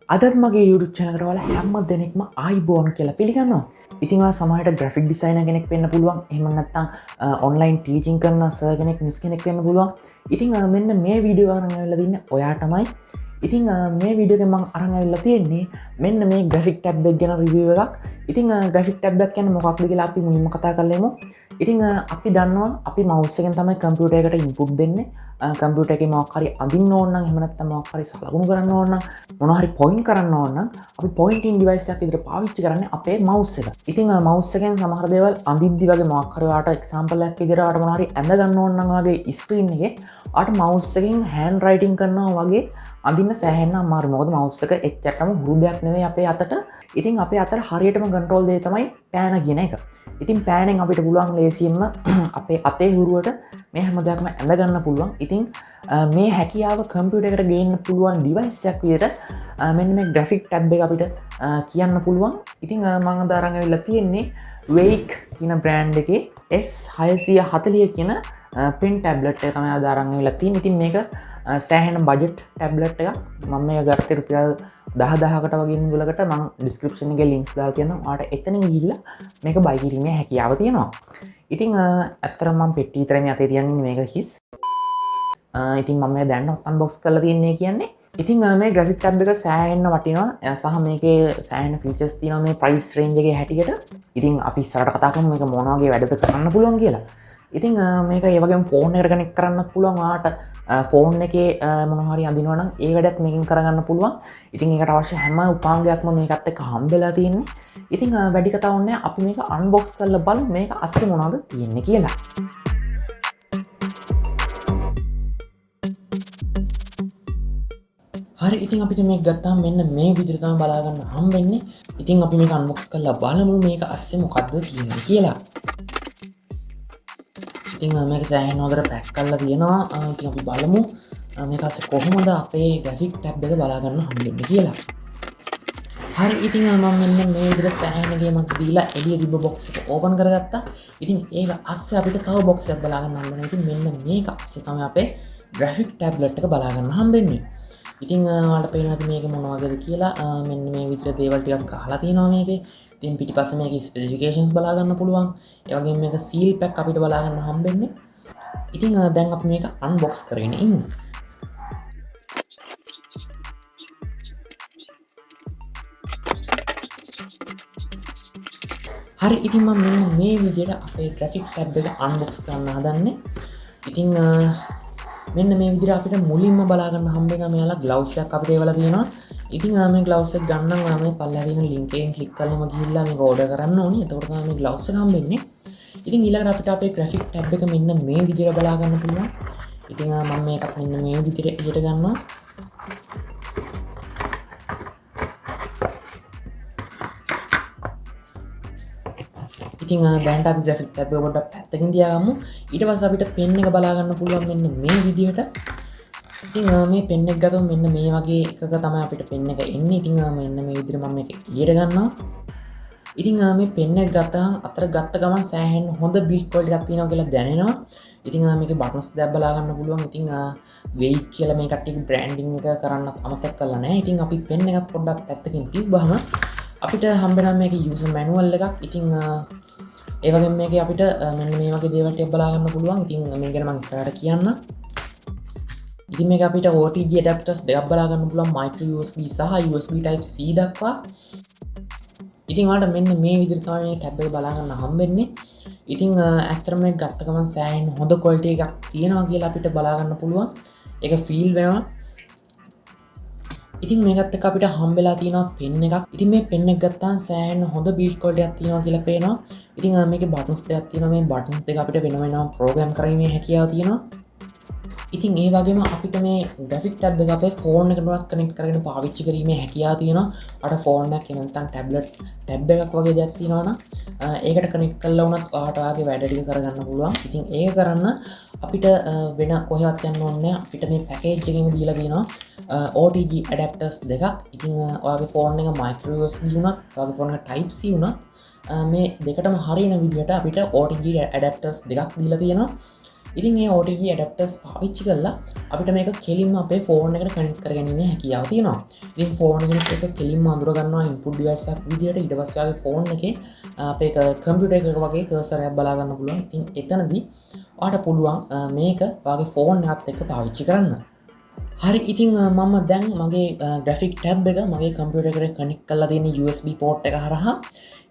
අදත් මගේ YouTube channel එකට ඔයාලා හැම දෙනෙක්ම ආයිබෝන් කියලා පිළිගන්නවා. ඉතින් ඔයා සමහරට graphic designer කෙනෙක් වෙන්න පුළුවන්. එහෙම නැත්නම් online teaching කරන සර් කෙනෙක් මිස් කෙනෙක් වෙන්න පුළුවන්. ඉතින් මෙන්න මේ වීඩියෝ අරන් ආවිල්ලා තින්නේ ඔයාටමයි. ඉතින් මේ වීඩියෝ එකෙන් මම අරන් ආවිල්ලා තියෙන්නේ මෙන්න මේ graphic tab එක ගැන review එකක්. ඉතින් graphic tab එක කියන්නේ මොකක්ද කියලා අපි මුලින්ම කතා කරලෙමු. ඉතින් අපි දන්නවා අපි mouse එකෙන් තමයි computer එකට input දෙන්නේ. computer එකේ මොකක් හරි අඳින්න ඕන නම් එහෙම නැත්නම් මොකක් හරි සලකුණු කරන්න ඕන නම් මොනවා හරි point කරන්න ඕන නම් අපි pointing device එකක් විදිහට පාවිච්චි කරන්නේ අපේ mouse එක. ඉතින් mouse එකෙන් සමහර දේවල් අඳිද්දි වගේ මොකක් හරි ඔයාලට example එකක් විදිහට ඔයාලට මොනවා හරි ඇඳ ගන්න ඕන නම් ඔයාගේ screen එකේ ඔයාලට mouse එකෙන් hand writing කරනවා වගේ අඳින්න සෑහෙන්න අමාරුයි. මොකද mouse එක එච්චරටම හුරු දෙයක් නෙවෙයි අපේ අතට. ඉතින් අපේ අතට හරියටම control දෙය තමයි pan කියන එක. ඉතින් පෑනෙන් අපිට පුළුවන් ලේසියෙන්ම අපේ අතේ හුරුවට මේ හැම දෙයක්ම ඇඳ ගන්න පුළුවන්. ඉතින් මේ හැකියාව කම්පියුටර් එකට ගේන්න පුළුවන් ඩිවයිස් එකක් විදිහට මෙන්න මේ graphic tab එක අපිට කියන්න පුළුවන්. ඉතින් මම අද අරන් ඇවිල්ලා තියෙන්නේ Veikk කියන brand එකේ S640 කියන pen tablet එක තමයි අද අරන් ඇවිල්ලා තියෙන්නේ. ඉතින් මේක සෑහෙන බජට් ටැබ්ලට් එකක්. මම මේක ගත්තේ රුපියල් 10000කට වගේ මුලකට. මම ඩිස්ක්‍රිප්ෂන් එකේ ලින්ක්ස් දාලා තියෙනවා. ඔයාලට එතනින් ගිහිල්ලා මේක බයි කිරීමේ හැකියාව තියෙනවා. ඉතින් ඇත්තටම මම පෙට්ටිය විතරයි මේ අතේ තියන්නේ. මේක හිස්. ඉතින් මම මේ දැන් අන්බොක්ස් කරලා තියන්නේ කියන්නේ. ඉතින් මේ graphic tab එක සෑහෙන්න වටිනවා. සහ මේකේ සෑහෙන ෆීචර්ස් තියෙනවා මේ price range එකේ හැටියට. ඉතින් අපි ඉස්සරහට කතා කරමු මේක මොන වගේ වැඩද කරන්න පුළුවන් කියලා. ඉතින් මේක ඒ වගේම ෆෝන් එකට කනෙක්ට් කරන්නත් පුළුවන්. ඔයාලට ෆෝන් එකේ මොනවා හරි අඳිනවා නම් ඒ වැඩත් මේකෙන් කරගන්න පුළුවන්. ඉතින් ඒකට අවශ්‍ය හැම උපාංගයක්ම මේකත් එක්ක හම්බෙලා තියෙන්නේ. ඉතින් වැඩි කතාවක් නැහැ. අපි මේක අන්බොක්ස් කරලා බලමු මේක අස්සේ මොනවද තියෙන්නේ කියලා. හරි, ඉතින් අපිට මේක ගත්තාම මෙන්න මේ විදිහට තමයි බලා ගන්න හම්බෙන්නේ. ඉතින් අපි මේක අන්බොක්ස් කරලා බලමු මේක අස්සේ මොකද්ද තියෙන්නේ කියලා. ඉතින් මේක සෑහෙන හොඳට පැක් කරලා තියෙනවා. ඉතින් අපි බලමු මේක අස්සේ කොහොමද අපේ graphic tab එක බලා ගන්න හම්බෙන්නේ කියලා. හරි, ඉතින් මම මෙන්න මේ විදිහට සෑහෙන ගේමක් දීලා එළිය තිබ්බ box එක open කරගත්තා. ඉතින් ඒක අස්සේ අපිට තව box එකක් බලා ගන්න හම්බෙනවා. ඉතින් මෙන්න මේක අස්සේ තමයි අපේ graphic tablet එක බලා ගන්න හම්බෙන්නේ. ඉතින් ඔයාලට පේනවාද මේක මොන වගේද කියලා. මෙන්න මේ විදිහට දේවල් ටිකක් ගහලා තියෙනවා මේකේ. ඉතින් පිටිපස්සේ මේකේ ස්පෙસિෆිකේෂන්ස් බලා ගන්න පුළුවන්. ඒ වගේම මේක සීල් පැක් අපිට බලා ගන්න හම්බෙන්නේ. ඉතින් දැන් අපි මේක අන්බොක්ස් කරගෙන ඉමු. හරි, ඉතින් මම මෙන්න මේ විදිහට අපේ graphic tab එක අන්බොක්ස් කරන්න හදන්නේ. ඉතින් මෙන්න මේ විදිහට අපිට මුලින්ම බලා ගන්න හම්බෙනවා මෙයාලා ග්ලව්ස් එකක් අපිට ඒවලා තියෙනවා. ඉතින් මේ ග්ලව්ස් එක ගන්න නම් ඔයා මේ පල්ලෙහා තියෙන link එකෙන් ක්ලික් කරලාම ගිහිල්ලා මේක ඕඩර් කරන්න ඕනේ. එතකොට තමයි මේ ග්ලව්ස් එක හම්බෙන්නේ. ඉතින් ඊළඟට අපිට අපේ graphic tab එක මෙන්න මේ විදිහට බලා ගන්න පුළුවන්. ඉතින් මම මේකත් මෙන්න මේ විදිහට එළියට ගන්නවා. ඉතින් දැන්ට අපි graphic tab එක පොඩ්ඩක් පැත්තකින් තියාගමු. ඊට පස්සේ අපිට pen එක බලා ගන්න පුළුවන් මෙන්න මේ විදිහට. ඉතින් මේ pen එක ගත්තොත් මෙන්න මේ වගේ එකක තමයි අපිට pen එක එන්නේ. ඉතින් මෙන්න මේ විදිහට මම මේක එළියට ගන්නවා. ඉතින් මේ pen එක ගත්තාම අතර ගත්ත ගමන් සෑහෙන හොඳ build quality එකක් තියෙනවා කියලා දැනෙනවා. ඉතින් මේකේ buttons දෙයක් බලා ගන්න පුළුවන්. ඉතින් Veikk කියලා මේ කට්ටියගේ branding එක කරන්නත් අමතක කරලා නැහැ. ඉතින් අපි pen එකත් පොඩ්ඩක් පැත්තකින් තියුවාම අපිට හම්බෙනවා මේකේ user manual එකක්. ඉතින් ඒ වගේම මේකේ අපිට මෙන්න මේ වගේ දේවල් ටික බලා ගන්න පුළුවන්. ඉතින් මේක ගැන මම ඉස්සරහට කියන්නම්. ඉතින් මේක අපිට OTG adapters දෙකක් බලා ගන්න පුළුවන්, micro USB සහ USB type C දක්වා. ඉතින් ඔයාලට මෙන්න මේ විදිහට තමයි මේ tab එක බලා ගන්න හම්බෙන්නේ. ඉතින් ඇත්තටම මේක ගත්ත ගමන් සෑහෙන හොඳ quality එකක් තියෙනවා කියලා අපිට බලා ගන්න පුළුවන්. ඒක feel වෙනවා. ඉතින් මේකත් එක්ක අපිට හම්බෙලා තියෙනවා pen එකක්. ඉතින් මේ pen එක ගත්තාම සෑහෙන හොඳ build quality එකක් තියෙනවා කියලා පේනවා. ඉතින් මේකේ buttons දෙකක් තියෙනවා. මේ buttons දෙක අපිට වෙන වෙනම program කරීමේ හැකියාව තියෙනවා. ඉතින් ඒ වගේම අපිට මේ graphic tab එක අපේ ෆෝන් එකටවත් කනෙක්ට් කරගෙන පාවිච්චි කිරීමේ හැකියාව තියෙනවා. අර ෆෝන් එකක් එහෙම නැත්නම් ටැබ්ලට් ටැබ් එකක් වගේ දෙයක් තියෙනවා නම් ඒකට කනෙක්ට් කරලා වුණත් ඔයාලට ඔයාගේ වැඩ ටික කරගන්න පුළුවන්. ඉතින් ඒක කරන්න අපිට වෙන කොහෙවත් යන්න ඕනේ නැහැ. අපිට මේ පැකේජ් එකෙම දීලා තියෙනවා OTG adapters දෙකක්. ඉතින් ඔයාගේ ෆෝන් එක micro USB වුණත් ඔයාගේ ෆෝන් එක type C වුණත් මේ දෙකටම හරියන විදිහට අපිට OTG adapters දෙකක් දීලා තියෙනවා. ඉතින් ඒ OTG ඇඩප්ටර්ස් පාවිච්චි කරලා අපිට මේක කෙලින්ම අපේ ෆෝන් එකට කනෙක්ට් කරගැනීමේ හැකියාව තියෙනවා. ඉතින් ෆෝන් එක කෙලින්ම අඳුර ගන්නවා ඉන්පුට් ඩිවයිස් එකක් විදියට. ඊට පස්සේ ආගේ ෆෝන් එකේ අපේ කම්පියුටර් එක වගේ කර්සර් එකක් බලා ගන්න පුළුවන්. ඉතින් එතනදී ඔයාලට පුළුවන් මේක ඔයාගේ ෆෝන් එකත් එක්ක පාවිච්චි කරන්න. හරි ඉතින් මම දැන් මගේ ග්‍රැෆික් ටැබ් එක මගේ කම්පියුටර් එකට කනෙක්ට් කරලා තියෙන USB පෝට් එක හරහා.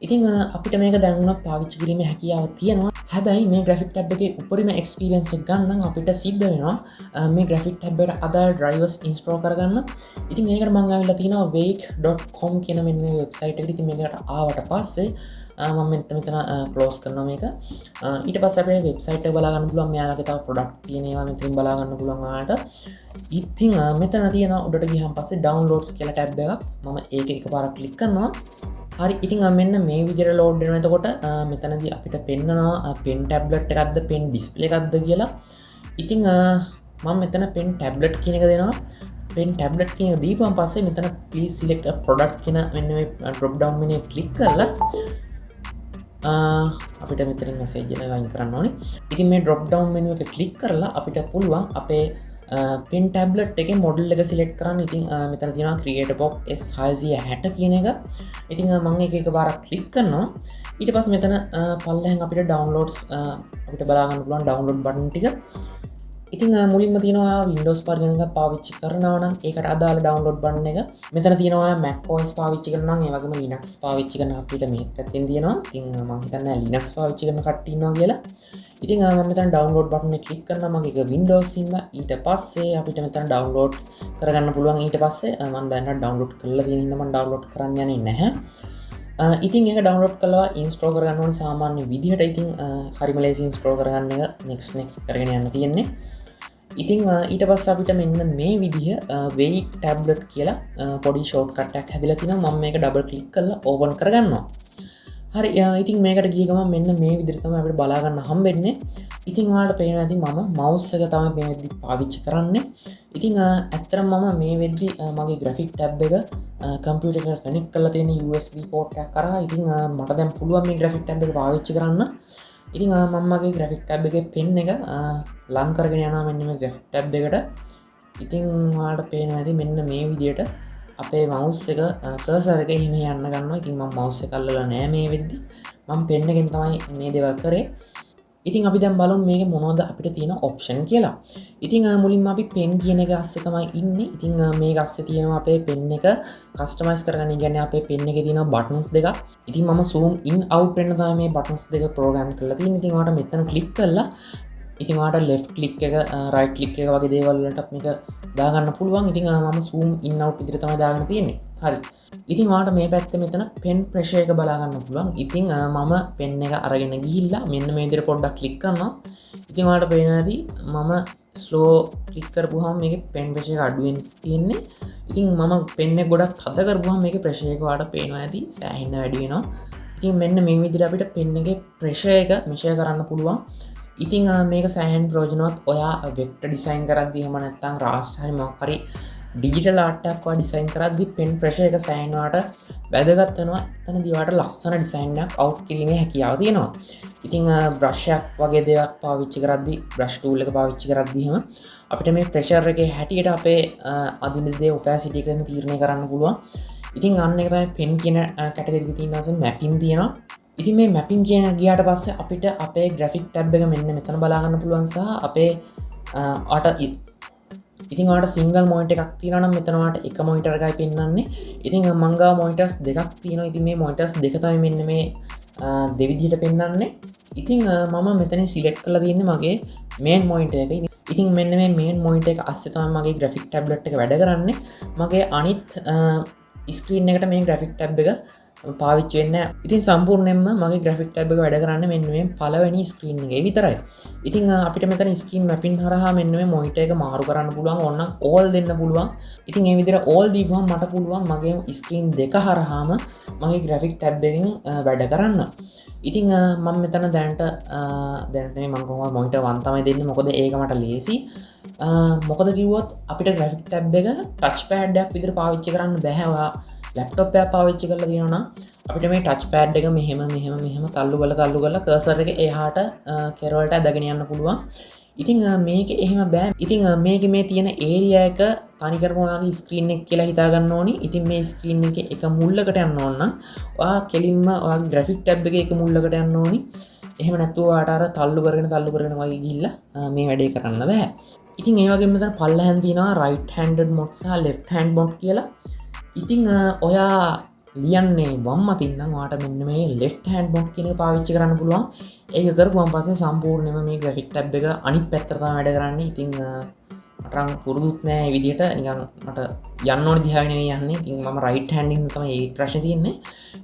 ඉතින් අපිට මේක දැන් උනත් පාවිච්චි කිරීමේ හැකියාව තියෙනවා. හැබැයි මේ ග්‍රැෆික් ටැබ් එකේ උපරිම එක්ස්පීරියන්ස් එක ගන්න නම් අපිට සිද්ධ වෙනවා මේ ග්‍රැෆික් ටැබ් එකට අදාළ ඩ්‍රයිවර්ස් ඉන්ස්ටෝල් කරගන්න. ඉතින් ඒකට මම ආවිල්ලා තිනවා veikk.com කියන මෙන්න මේ වෙබ්සයිට් එකට. ඉතින් මේකට ආවට පස්සේ මම මෙතන ක්ලෝස් කරනවා මේක. ඊට පස්සේ අපේ වෙබ්සයිට් එක බලා ගන්න පුළුවන්. මෙයාලගේ තව ප්‍රොඩක්ට් තියෙන ඒවා මෙතනින් බලා ගන්න පුළුවන් ඔයාලට. ඉතින් මෙතන තියෙන උඩට ගියහම පස්සේ ඩවුන්ලෝඩ්ස් කියලා ටැබ් එකක්. මම ඒක එකපාරක් ක්ලික් කරනවා. හරි ඉතින් මෙන්න මේ විදිහට ලෝඩ් වෙනවා. එතකොට මෙතනදී අපිට පෙන්නනවා පෙන් ටැබ්ලට් එකක්ද පෙන් ඩිස්ප්ලේ එකක්ද කියලා. ඉතින් මම මෙතන පෙන් ටැබ්ලට් කියන එක දෙනවා. පෙන් ටැබ්ලට් කියන එක දීපුවම පස්සේ මෙතන please select a product කියන මෙන්න මේ drop down menu එක ක්ලික් කරලා අපිට මෙතනින් මැසේජ් එක වයින් කරන්න ඕනේ. ඉතින් මේ drop down menu එක ක්ලික් කරලා අපිට පුළුවන් අපේ පෙන් ටැබ්ලට් එකේ මොඩල් එක සිලෙක්ට් කරන්න. ඉතින් මෙතන තියෙනවා create box S640 කියන එක. ඉතින් මම ඒක එකපාරක් ක්ලික් කරනවා. ඊට පස්සේ මෙතන පල්ලෙහෙන් අපිට downloads අපිට බලා ගන්න පුළුවන් download button ටික. ඉතින් මුලින්ම තියෙනවා Windows version එක පාවිච්චි කරනවා නම් ඒකට අදාළ download button එක. මෙතන තියෙනවා Mac OS පාවිච්චි කරනවා නම් ඒ වගේම Linux පාවිච්චි කරන අපිට මේ පැත්තෙන් තියෙනවා. ඉතින් මම හිතන්නේ Linux පාවිච්චි කරන කට්ටිය ඉන්නවා කියලා. ඉතින් මම මෙතන download button එක ක්ලික් කරනවා. මගේ එක Windows ඉඳලා ඊට පස්සේ අපිට මෙතන download කරගන්න පුළුවන්. ඊට පස්සේ මම දැන් download කරලා තියෙන හින්දා මම download කරන්න යන්නේ නැහැ. ඉතින් ඒක download කරලා install කරගන්න ඕනේ සාමාන්‍ය විදිහට. ඉතින් හරිම ලේසි install කරගන්න එක next කරගෙන යන්න තියෙන්නේ. ඉතින් ඊට පස්සේ අපිට මෙන්න මේ විදිහ veikk tablet කියලා පොඩි shortcut එකක් හැදිලා තිනවා. මම මේක double click කරලා open කරගන්නවා. හරි ඉතින් මේකට ගිය ගමන් මෙන්න මේ විදිහට තමයි අපිට බලා ගන්න හම්බෙන්නේ. ඉතින් ඔයාලට පේනවා ඇති මම mouse එක තමයි මේ වෙද්දි පාවිච්චි කරන්නේ. ඉතින් ඇත්තටම මම මේ වෙද්දි මගේ graphic tab එක කම්පියුටර් එකට කනෙක්ට් කරලා තියෙන USB port එකක් කරා. ඉතින් මට දැන් පුළුවන් මේ graphic tab එක පාවිච්චි කරන්න. ඉතින් මම මගේ graphic tab එකේ pen එක ලං කරගෙන යනවා මෙන්න මේ graphic tab එකට. ඉතින් ඔයාලට පේනවා ඇති මෙන්න මේ විදිහට අපේ mouse එක cursor එක එහෙම යන්න ගන්නවා. ඉතින් මම mouse එක අල්ලලා නෑ මේ වෙද්දි. මම pen එකෙන් තමයි මේ දේවල් කරේ. ඉතින් අපි දැන් බලමු මේකේ මොනවද අපිට තියෙන option කියලා. ඉතින් මුලින්ම අපි pen කියන එක ASCII තමයි ඉන්නේ. ඉතින් මේක ASCII තියෙනවා අපේ pen එක customize කරගන්න. කියන්නේ අපේ pen එකේ තියෙනවා buttons දෙකක්. ඉතින් මම zoom in out වෙන්න තමයි මේ buttons දෙක program කරලා තියෙන්නේ. ඉතින් ඔයාලට මෙතන click කරලා ඉතින් ඔයාලට left click එක right click එක වගේ දේවල් වලට මේක දාගන්න පුළුවන්. ඉතින් මම zoom in out විදිහට තමයි දාගෙන තියෙන්නේ. හරි. ඉතින් ඔයාලට මේ පැත්තේ මෙතන pen pressure එක බලා ගන්න පුළුවන්. ඉතින් මම pen එක අරගෙන ගිහිල්ලා මෙන්න මේ විදිහට පොඩ්ඩක් click කරනවා. ඉතින් ඔයාලට පේනවා ඇති මම slow click කරපුවාම මේකේ pen pressure එක අඩු වෙන්න තියෙන්නේ. ඉතින් මම pen එක ගොඩක් තද කරපුවාම මේකේ pressure එක ඔයාලට පේනවා ඇති සෑහෙන්න වැඩි වෙනවා. ඉතින් මෙන්න මේ විදිහට අපිට pen එකේ pressure එක measure කරන්න පුළුවන්. ඉතින් මේක සෑහෙන් ප්‍රයෝජනවත් ඔයා vector design කරද්දී එහෙම නැත්නම් raster හරි මොකක් හරි digital art එකක් ඔයා design කරද්දී pen pressure එක සෑහෙන වට වැදගත් වෙනවා. එතනදී ඔයාට ලස්සන design එකක් out කිරීමේ හැකියාව තියෙනවා. ඉතින් brush එකක් වගේ දෙයක් පාවිච්චි කරද්දී brush tool එක පාවිච්චි කරද්දී එහෙම අපිට මේ pressure එකේ හැටියට අපේ අදින දේ opacity එකෙන් තීරණය කරන්න පුළුවන්. ඉතින් අන්න එක තමයි pen කියන category එකේ තියෙන අසම mapping තියෙනවා. ඉතින් මේ mapping කියන ගියාට පස්සේ අපිට අපේ graphic tab එක මෙන්න මෙතන බලා ගන්න පුළුවන් සහ අපේ ඉතින් ඔයාලට single monitor එකක් තියෙනවා නම් මෙතන ඔයාලට එක monitor එකයි පෙන්වන්නේ. ඉතින් මං ගාව monitors දෙකක් තියෙනවා. ඉතින් මේ monitors දෙක තමයි මෙන්න මේ දෙවිදිහට පෙන්වන්නේ. ඉතින් මම මෙතන select කරලා තියෙන්නේ මගේ main monitor එක. ඉතින් මෙන්න මේ main monitor එක ASCII තමයි මගේ graphic tablet එක වැඩ කරන්නේ. මගේ අනිත් screen එකට මේ graphic tab එක පාවිච්චි වෙන්නේ නැහැ. ඉතින් සම්පූර්ණයෙන්ම මගේ graphic tab එක වැඩ කරන්නේ මෙන්න මේ පළවෙනි screen එකේ විතරයි. ඉතින් අපිට මෙතන screen mapping හරහා මෙන්න මේ monitor එක මාරු කරන්න පුළුවන්. ඕනනම් all දෙන්න පුළුවන්. ඉතින් මේ විදිහට all දීපුවම මට පුළුවන් මගේ screen දෙක හරහාම මගේ graphic tab එකෙන් වැඩ කරන්න. ඉතින් මම මෙතන දැනට මම කොහොමද monitor 1 තමයි දෙන්නේ. මොකද ඒක මට ලේසි. මොකද කිව්වොත් අපිට graphic tab එක touch pad එකක් විදිහට පාවිච්චි කරන්න බෑ. ඔයා ලැප්ටොප් එකක් පාවිච්චි කරලා තියෙනවා නම් අපිට මේ ටච් පෑඩ් එක මෙහෙම තල්ලු කරලා cursor එක එහාට කෙරවලට ඇදගෙන යන්න පුළුවන්. ඉතිං මේක එහෙම බෑ. ඉතිං මේක මේ තියෙන ඒරියා එක තනිකරම ඔයාගේ ස්ක්‍රීන් එක කියලා හිතාගන්න ඕනි. ඉතින් මේ ස්ක්‍රීන් එකේ එක මුල්ලකට යන්න ඕන නම් ඔයා කෙලින්ම ඔයාගේ ග්‍රැෆික් ටැබ් එකේ එක මුල්ලකට යන්න ඕනි. එහෙම නැත්නම් ඔයාට අර තල්ලු කරගෙන වගේ ගිහිල්ලා මේ වැඩේ කරන්න බෑ. ඉතින් ඒ වගේම මෙතන පල්ලෙහාන් තියෙනවා right handed mode සහ left hand mode කියලා. ඉතින් ඔයා ලියන්නේ වම් අතින් නම් ඔයාට මෙන්න මේ left hand mode කියන එක පාවිච්චි කරන්න පුළුවන්. ඒක කරපුවාන් පස්සේ සම්පූර්ණයෙන්ම මේ graphic tab එක අනිත් පැත්තට තමයි වැඩ කරන්නේ. ඉතින් මට නම් පුරුදුත් නෑ මේ විදිහට නිකන් මට යන්න ඕන දිහාවේ නෙවෙයි යන්නේ. ඉතින් මම right hand එකෙන් තමයි ඒ ප්‍රශ්නේ තියෙන්නේ.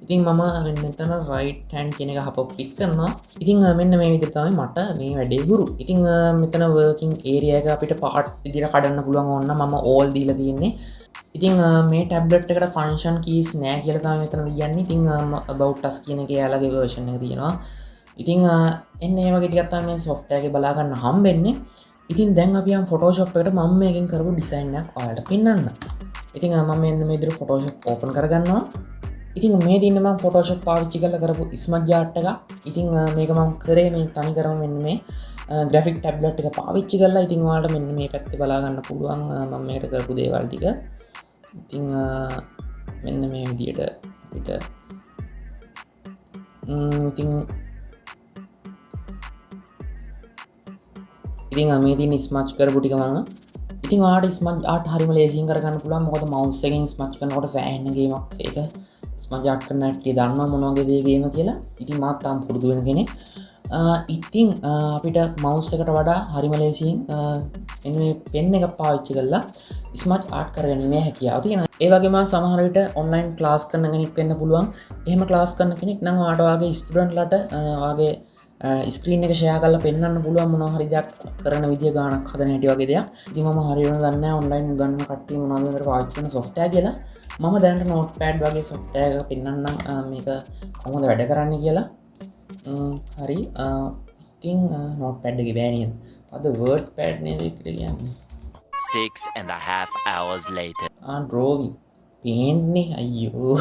ඉතින් මම මෙතන right hand කියන එක හප ක්ලික් කරනවා. ඉතින් මෙන්න මේ විදිහට තමයි මට මේ වැඩේ ගුරු. ඉතින් මෙතන working area එක අපිට part විදිහට කඩන්න පුළුවන් ඕන නම් මම all දීලා තියෙන්නේ. ඉතින් මේ ටැබ්ලට් එකට ෆන්ක්ෂන් කීස් නෑ කියලා තමයි මෙතන කියන්නේ. ඉතින් about us කියන එක යාලගේ version එක තියෙනවා. ඉතින් එන්න ඒ වගේ ටිකක් තමයි මේ software එකේ බලා ගන්න හම්බෙන්නේ. ඉතින් දැන් අපි යම් Photoshop එකට මම මේකෙන් කරපු ඩිසයින් එකක් ඔයාලට පෙන්නන්න. ඉතින් මම මෙන්න මේ විදිහට Photoshop open කරගන්නවා. ඉතින් මේ දින්න මම Photoshop පාවිච්චි කරලා කරපු smudge art එක. ඉතින් මේක මම කරේ මේ තනි කරම මෙන්න මේ graphic tablet එක පාවිච්චි කරලා. ඉතින් ඔයාලට මෙන්න මේ පැත්තේ බලා ගන්න පුළුවන් මම මේකට කරපු දේවල් ටික. ඉතින් මෙන්න මේ විදිහට අපිට ඉතින් මේ තියෙන ස්මච් කරපු ටික මම ඉතින් ඔයාලට ස්මච් ආර්ට් හරියම ලේසියෙන් කරගන්න පුළුවන්. මොකද මවුස් එකෙන් ස්මච් කරනකොට සෑහෙන ගේමක් ඒක ස්මච් ආර්ට් කරන කට්ටිය දන්නවා මොන වගේ දේ ගේම කියලා. ඉතින් මාත් තාම පුරුදු වෙන කෙනෙක්. ඉතින් අපිට මවුස් එකට වඩා හරියම ලේසියෙන් එන්න මේ පෙන් එක පාවිච්චි කරලා ස්මච් ආර්ට් කරගැනීමේ හැකියාව තියෙනවා. ඒ වගේම සමහර විට ඔන්ලයින් ක්ලාස් කරන කෙනෙක් වෙන්න පුළුවන්. එහෙම ක්ලාස් කරන කෙනෙක් නම් ඔයාට ඔයාගේ ස්ටුඩන්ට්ලට ඔයාගේ ස්ක්‍රීන් එක ෂෙයා කරලා පෙන්වන්න පුළුවන් මොනවා හරි දෙයක් කරන විදිය ගානක් හදන හැටි වගේ දෙයක්. ඉතින් මම හරියටම දන්නේ නැහැ ඔන්ලයින් ගන්න කට්ටිය මොනවද මේකට පාවිච්චි කරන software කියලා. මම දැනට notepad වගේ software එකක පෙන්වන්නම් මේක කොහොමද වැඩ කරන්නේ කියලා. හරි ඉතින් notepad එකේ බෑ නේද? අද word pad නේද ඒකට කියන්නේ. 6.5 hours later. drawing paint නේ අයියෝ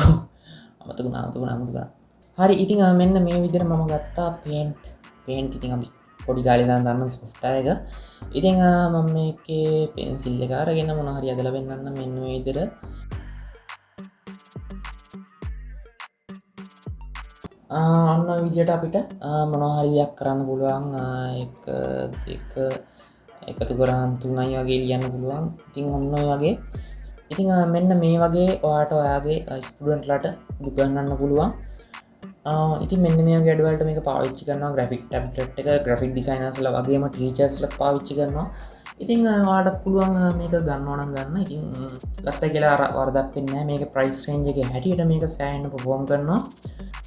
අමතකුණා. හරි ඉතින් මෙන්න මේ විදිහට මම ගත්තා paint ඉතින් අපි පොඩි කාලේ ඉඳන් දන්න software එක. ඉතින් මම මේකේ pencil එක අරගෙන මොනවා හරි අදලා වෙන්නන්න මෙන්න මේ විදිහට අන්න ඔය විදිහට අපිට මොනවා හරි දෙයක් කරන්න පුළුවන්. 1 2 එකතු කරන් 3යි වගේ ලියන්න පුළුවන්. ඉතින් ඔන්න ඔය වගේ. ඉතින් මෙන්න මේ වගේ ඔයාට ඔයාගේ ස්ටුඩන්ට්ලට උගන්වන්න පුළුවන්. ඉතින් මෙන්න මේ වගේ වැඩවලට මේක පාවිච්චි කරනවා. graphic tablet එක graphic designers ලා වගේම teachers ලාත් පාවිච්චි කරනවා. ඉතින් ඔයාලට පුළුවන් මේක ගන්නවා නම් ගන්න. ඉතින් ගත්තා කියලා වරදක් වෙන්නේ නැහැ. මේකේ price range එකේ හැටියට මේක සෑහෙන perform කරනවා.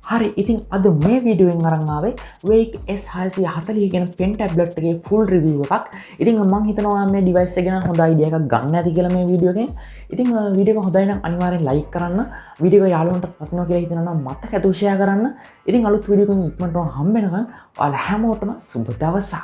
හරි ඉතින් අද මේ වීඩියෝෙන් අරන් ආවේ Veikk S640 කියන pen tablet එකේ full review එකක්. ඉතින් මම හිතනවා මේ device එක ගැන හොඳ idea එකක් ගන්න ඇති කියලා මේ වීඩියෝ එකෙන්. ඉතින් වීඩියෝ එක හොඳයි නම් අනිවාර්යෙන් like කරන්න. වීඩියෝ එක යාළුවන්ට පතනවා කියලා හිතනවා නම් මතක ඇතුව share කරන්න. ඉතින් අලුත් වීඩියෝ එකකින් ඉක්මනටම හම්බ වෙනකන් ඔයාලා හැමෝටම සුබ දවසක්.